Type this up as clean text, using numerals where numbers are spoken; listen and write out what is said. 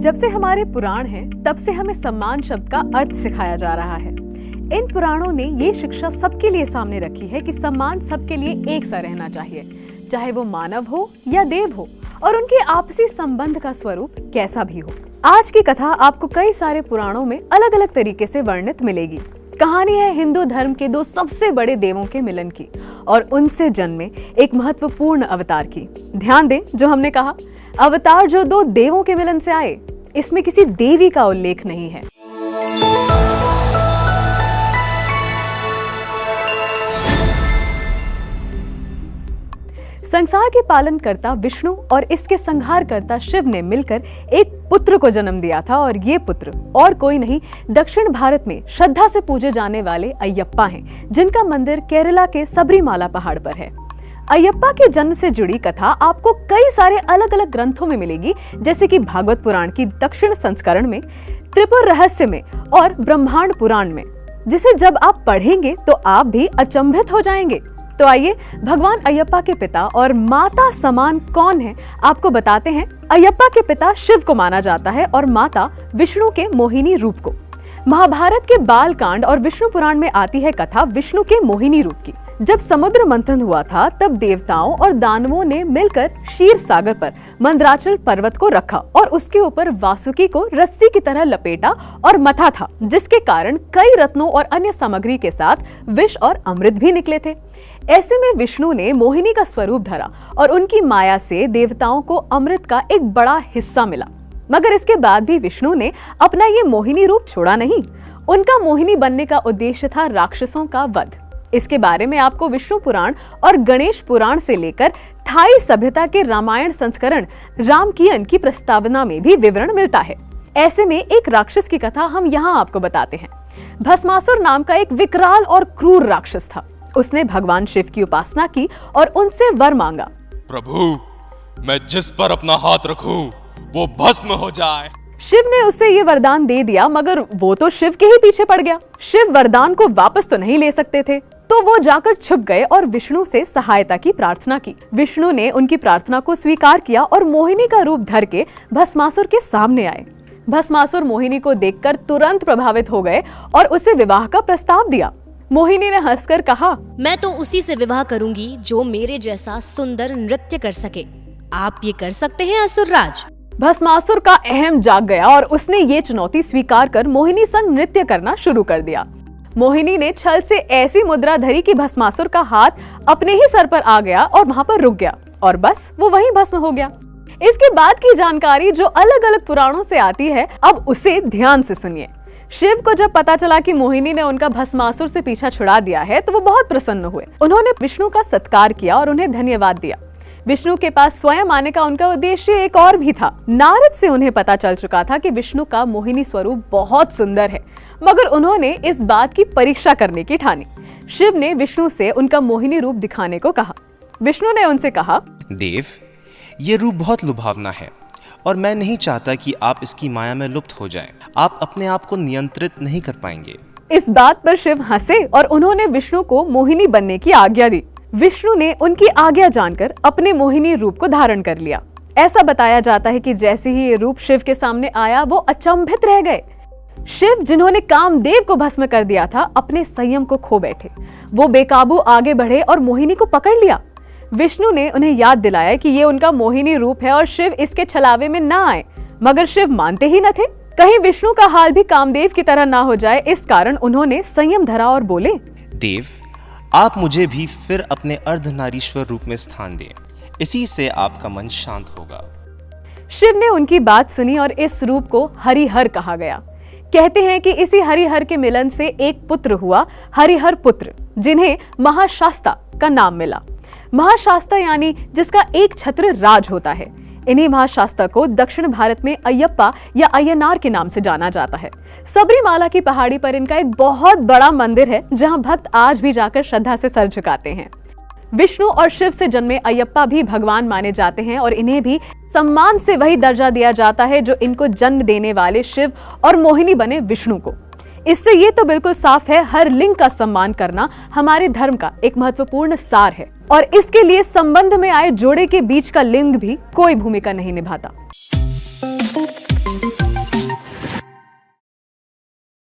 जब से हमारे पुराण हैं, तब से हमें सम्मान शब्द का अर्थ सिखाया जा रहा है। इन पुराणों ने ये शिक्षा सबके लिए सामने रखी है कि सम्मान सबके लिए एक सा रहना चाहिए, चाहे वो मानव हो या देव हो, और उनके आपसी संबंध का स्वरूप कैसा भी हो। आज की कथा आपको कई सारे पुराणों में अलग अलग तरीके से वर्णित मिलेगी। कहानी है हिंदू धर्म के दो सबसे बड़े देवों के मिलन की और उनसे जन्मे एक महत्वपूर्ण अवतार की। ध्यान दें, जो हमने कहा अवतार जो दो देवों के मिलन से आए, इसमें किसी देवी का उल्लेख नहीं है। संसार के पालनकर्ता विष्णु और इसके संहारकर्ता शिव ने मिलकर एक पुत्र को जन्म दिया था, और ये पुत्र और कोई नहीं, दक्षिण भारत में श्रद्धा से पूजे जाने वाले अयप्पा हैं, जिनका मंदिर केरला के सबरीमाला पहाड़ पर है। अयप्पा के जन्म से जुड़ी कथा आपको कई सारे अलग अलग ग्रंथों में मिलेगी, जैसे कि भागवत पुराण की दक्षिण संस्करण में, त्रिपुर रहस्य में और ब्रह्मांड पुराण में, जिसे जब आप पढ़ेंगे तो आप भी अचंभित हो जाएंगे। तो आइए भगवान अयप्पा के पिता और माता समान कौन है, आपको बताते हैं। अयप्पा के पिता शिव को माना जाता है और माता विष्णु के मोहिनी रूप को। महाभारत के बाल कांड और विष्णु पुराण में आती है कथा विष्णु के मोहिनी रूप की। जब समुद्र मंथन हुआ था, तब देवताओं और दानवों ने मिलकर क्षीर सागर पर मंदराचल पर्वत को रखा और उसके ऊपर वासुकी को रस्सी की तरह लपेटा और मथा था, जिसके कारण कई रत्नों और अन्य सामग्री के साथ विष और अमृत भी निकले थे। ऐसे में विष्णु ने मोहिनी का स्वरूप धरा और उनकी माया से देवताओं को अमृत का एक बड़ा हिस्सा मिला। मगर इसके बाद भी विष्णु ने अपना ये मोहिनी रूप छोड़ा नहीं। उनका मोहिनी बनने का उद्देश्य था राक्षसों का वध। इसके बारे में आपको विष्णु पुराण और गणेश पुराण से लेकर थाई सभ्यता के रामायण संस्करण रामकियन की प्रस्तावना में भी विवरण मिलता है। ऐसे में एक राक्षस की कथा हम यहाँ आपको बताते हैं। भस्मासुर नाम का एक विकराल और क्रूर राक्षस था। उसने भगवान शिव की उपासना की और उनसे वर मांगा, प्रभु, मैं जिस पर अपना हाथ रखूं वो भस्म हो जाए। शिव ने उसे ये वरदान दे दिया, मगर वो तो शिव के ही पीछे पड़ गया। शिव वरदान को वापस तो नहीं ले सकते थे, तो वो जाकर छुप गए और विष्णु से सहायता की प्रार्थना की। विष्णु ने उनकी प्रार्थना को स्वीकार किया और मोहिनी का रूप धर के भस्मासुर के सामने आए। भस्मासुर मोहिनी को देखकर तुरंत प्रभावित हो गए और उसे विवाह का प्रस्ताव दिया। मोहिनी ने हंसकर कहा, मैं तो उसी से विवाह करूंगी जो मेरे जैसा सुंदर नृत्य कर सके। आप ये कर सकते हैं असुरराज? भस्मासुर का अहम जाग गया और उसने ये चुनौती स्वीकार कर मोहिनी संग नृत्य करना शुरू कर दिया। मोहिनी ने छल से ऐसी मुद्रा धरी कि भस्मासुर का हाथ अपने ही सर पर आ गया और वहां पर रुक गया, और बस वो वहीं भस्म हो गया। इसके बाद की जानकारी जो अलग अलग पुराणों से आती है, अब उसे ध्यान से सुनिए। शिव को जब पता चला कि मोहिनी ने उनका भस्मासुर से पीछा छुड़ा दिया है, तो वो बहुत प्रसन्न हुए। उन्होंने विष्णु का सत्कार किया और उन्हें धन्यवाद दिया। विष्णु के पास स्वयं आने का उनका उद्देश्य एक और भी था। नारद से उन्हें पता चल चुका था कि विष्णु का मोहिनी स्वरूप बहुत सुंदर है, मगर उन्होंने इस बात की परीक्षा करने की ठानी। शिव ने विष्णु से उनका मोहिनी रूप दिखाने को कहा। विष्णु ने उनसे कहा, देव, ये रूप बहुत लुभावना है और मैं नहीं चाहता कि आप इसकी माया में लुप्त हो जाएं। आप अपने आप को नियंत्रित नहीं कर पाएंगे। इस बात पर शिव हंसे और उन्होंने विष्णु को मोहिनी बनने की आज्ञा दी। विष्णु ने उनकी आज्ञा जानकर अपने मोहिनी रूप को धारण कर लिया। ऐसा बताया जाता है कि जैसे ही ये रूप शिव के सामने आया, वो अचंभित रह गए। शिव, जिन्होंने कामदेव को भस्म कर दिया था, अपने संयम को खो बैठे। वो बेकाबू आगे बढ़े और मोहिनी को पकड़ लिया। विष्णु ने उन्हें याद दिलाया कि ये उनका मोहिनी रूप है और शिव इसके छलावे में ना आए, मगर शिव मानते ही न थे। कहीं विष्णु का हाल भी कामदेव की तरह ना हो जाए, इस कारण उन्होंने संयम धरा और बोले, देव, आप मुझे भी फिर अपने अर्धनारीश्वर रूप में स्थान दें। इसी से आपका मन शांत होगा। शिव ने उनकी बात सुनी और इस रूप को हरिहर कहा गया। कहते हैं कि इसी हरिहर के मिलन से एक पुत्र हुआ, हरिहर पुत्र, जिन्हें महाशास्ता का नाम मिला। महाशास्ता यानी जिसका एक छत्र राज होता है। इन्हीं महाशास्ता को दक्षिण भारत में अयप्पा या अय्यनार के नाम से जाना जाता है। सबरीमाला की पहाड़ी पर इनका एक बहुत बड़ा मंदिर है, जहां भक्त आज भी जाकर श्रद्धा से सर झुकाते हैं। विष्णु और शिव से जन्मे अयप्पा भी भगवान माने जाते हैं और इन्हें भी सम्मान से वही दर्जा दिया जाता है जो इनको जन्म देने वाले शिव और मोहिनी बने विष्णु को। इससे ये तो बिल्कुल साफ है, हर लिंग का सम्मान करना हमारे धर्म का एक महत्वपूर्ण सार है, और इसके लिए संबंध में आए जोड़े के बीच का लिंग भी कोई भूमिका नहीं निभाता।